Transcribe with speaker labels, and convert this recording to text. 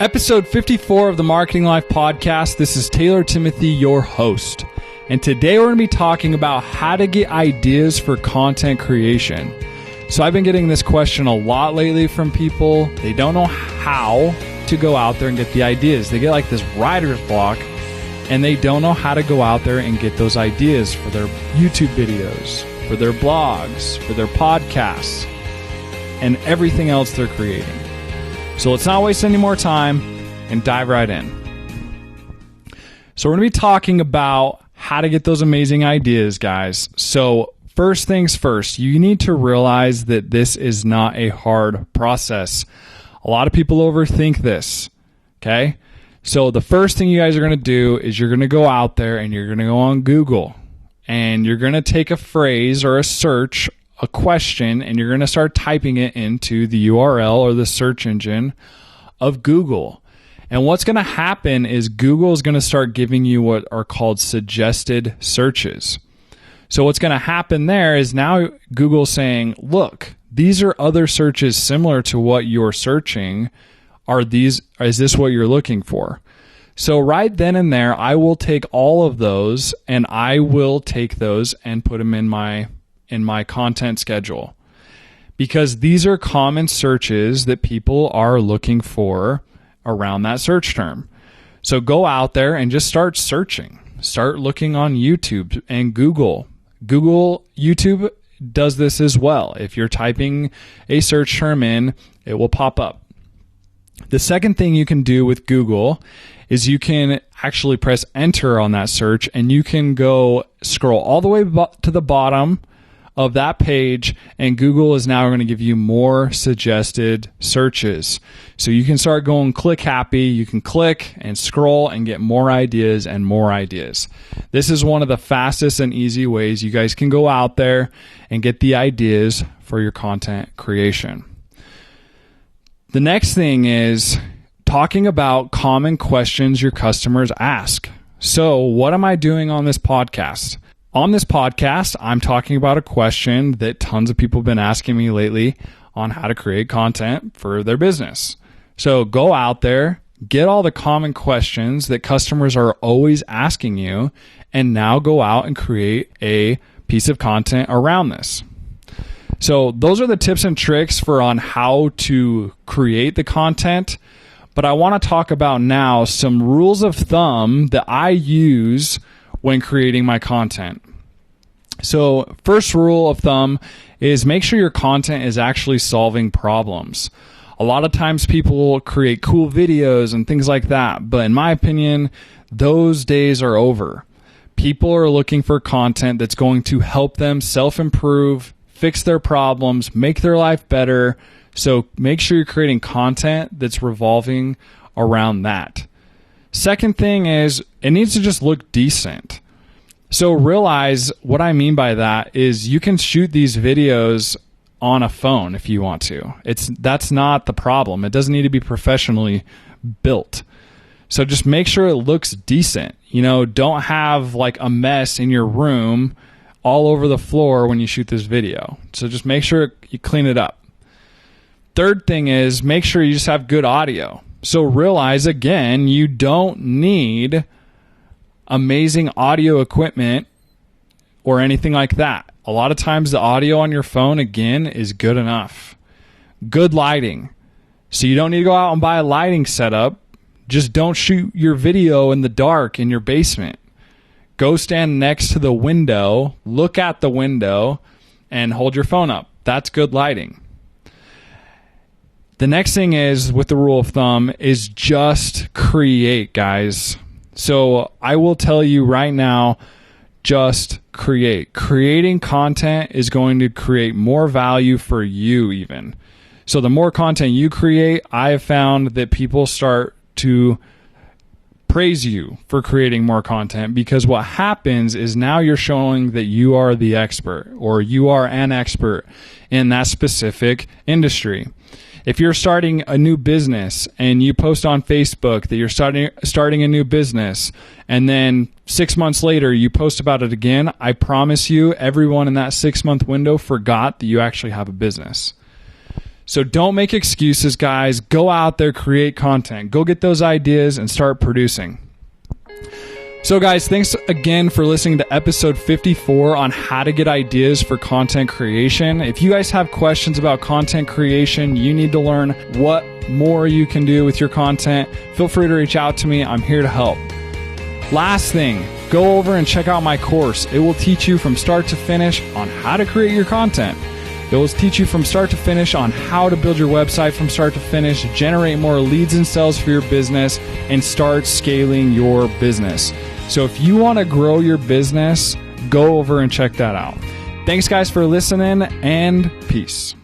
Speaker 1: Episode 54 of the Marketing Life podcast. This is Taylor Timothy, your host. And today we're going to be talking about how to get ideas for content creation. So I've been getting this question a lot lately from people. They don't know how to go out there and get the ideas. They get like this writer's block and they don't know how to go out there and get those ideas for their YouTube videos, for their blogs, for their podcasts, and everything else they're creating. So let's not waste any more time and dive right in. So we're going to be talking about how to get those amazing ideas, guys. So first things first, you need to realize that this is not a hard process. A lot of people overthink this, okay? So the first thing you guys are going to do is you're going to go out there and you're going to go on Google and you're going to take a phrase or a search, a question, and you're going to start typing it into the URL or the search engine of Google. And what's going to happen is Google is going to start giving you what are called suggested searches. So what's going to happen there is now Google's saying, look, these are other searches similar to what you're searching. Is this what you're looking for? So right then and there, I will take all of those and I will take those and put them in my content schedule, because these are common searches that people are looking for around that search term. So go out there and just start searching. Start looking on YouTube and Google. YouTube does this as well. If you're typing a search term in, it will pop up. The second thing you can do with Google is you can actually press enter on that search and you can go scroll all the way to the bottom of that page, and Google is now going to give you more suggested searches. So you can start going click happy. You can click and scroll and get more ideas and more ideas. This is one of the fastest and easy ways you guys can go out there and get the ideas for your content creation. The next thing is talking about common questions your customers ask. So what am I doing on this podcast? On this podcast, I'm talking about a question that tons of people have been asking me lately on how to create content for their business. So go out there, get all the common questions that customers are always asking you, and now go out and create a piece of content around this. So those are the tips and tricks on how to create the content. But I want to talk about now some rules of thumb that I use when creating my content. So first rule of thumb is make sure your content is actually solving problems. A lot of times people create cool videos and things like that, but in my opinion, those days are over. People are looking for content that's going to help them self-improve, fix their problems, make their life better. So make sure you're creating content that's revolving around that. Second thing is it needs to just look decent. So realize what I mean by that is you can shoot these videos on a phone if you want to. That's not the problem. It doesn't need to be professionally built. So just make sure it looks decent. Don't have like a mess in your room all over the floor when you shoot this video. So just make sure you clean it up. Third thing is make sure you just have good audio. So realize, again, you don't need amazing audio equipment or anything like that. A lot of times the audio on your phone, again, is good enough. Good lighting. So you don't need to go out and buy a lighting setup. Just don't shoot your video in the dark in your basement. Go stand next to the window, look at the window, and hold your phone up. That's good lighting. The next thing is, with the rule of thumb, is just create, guys. So I will tell you right now, just create. Creating content is going to create more value for you even. So the more content you create, I have found that people start to praise you for creating more content, because what happens is now you're showing that you are the expert or you are an expert in that specific industry. If you're starting a new business and you post on Facebook that you're starting a new business, and then 6 months later you post about it again, I promise you everyone in that 6-month window forgot that you actually have a business. So don't make excuses, guys. Go out there, create content. Go get those ideas and start producing. So guys, thanks again for listening to episode 54 on how to get ideas for content creation. If you guys have questions about content creation, you need to learn what more you can do with your content, feel free to reach out to me. I'm here to help. Last thing, go over and check out my course. It will teach you from start to finish on how to create your content. It will teach you from start to finish on how to build your website from start to finish, generate more leads and sales for your business, and start scaling your business. So if you want to grow your business, go over and check that out. Thanks guys for listening, and peace.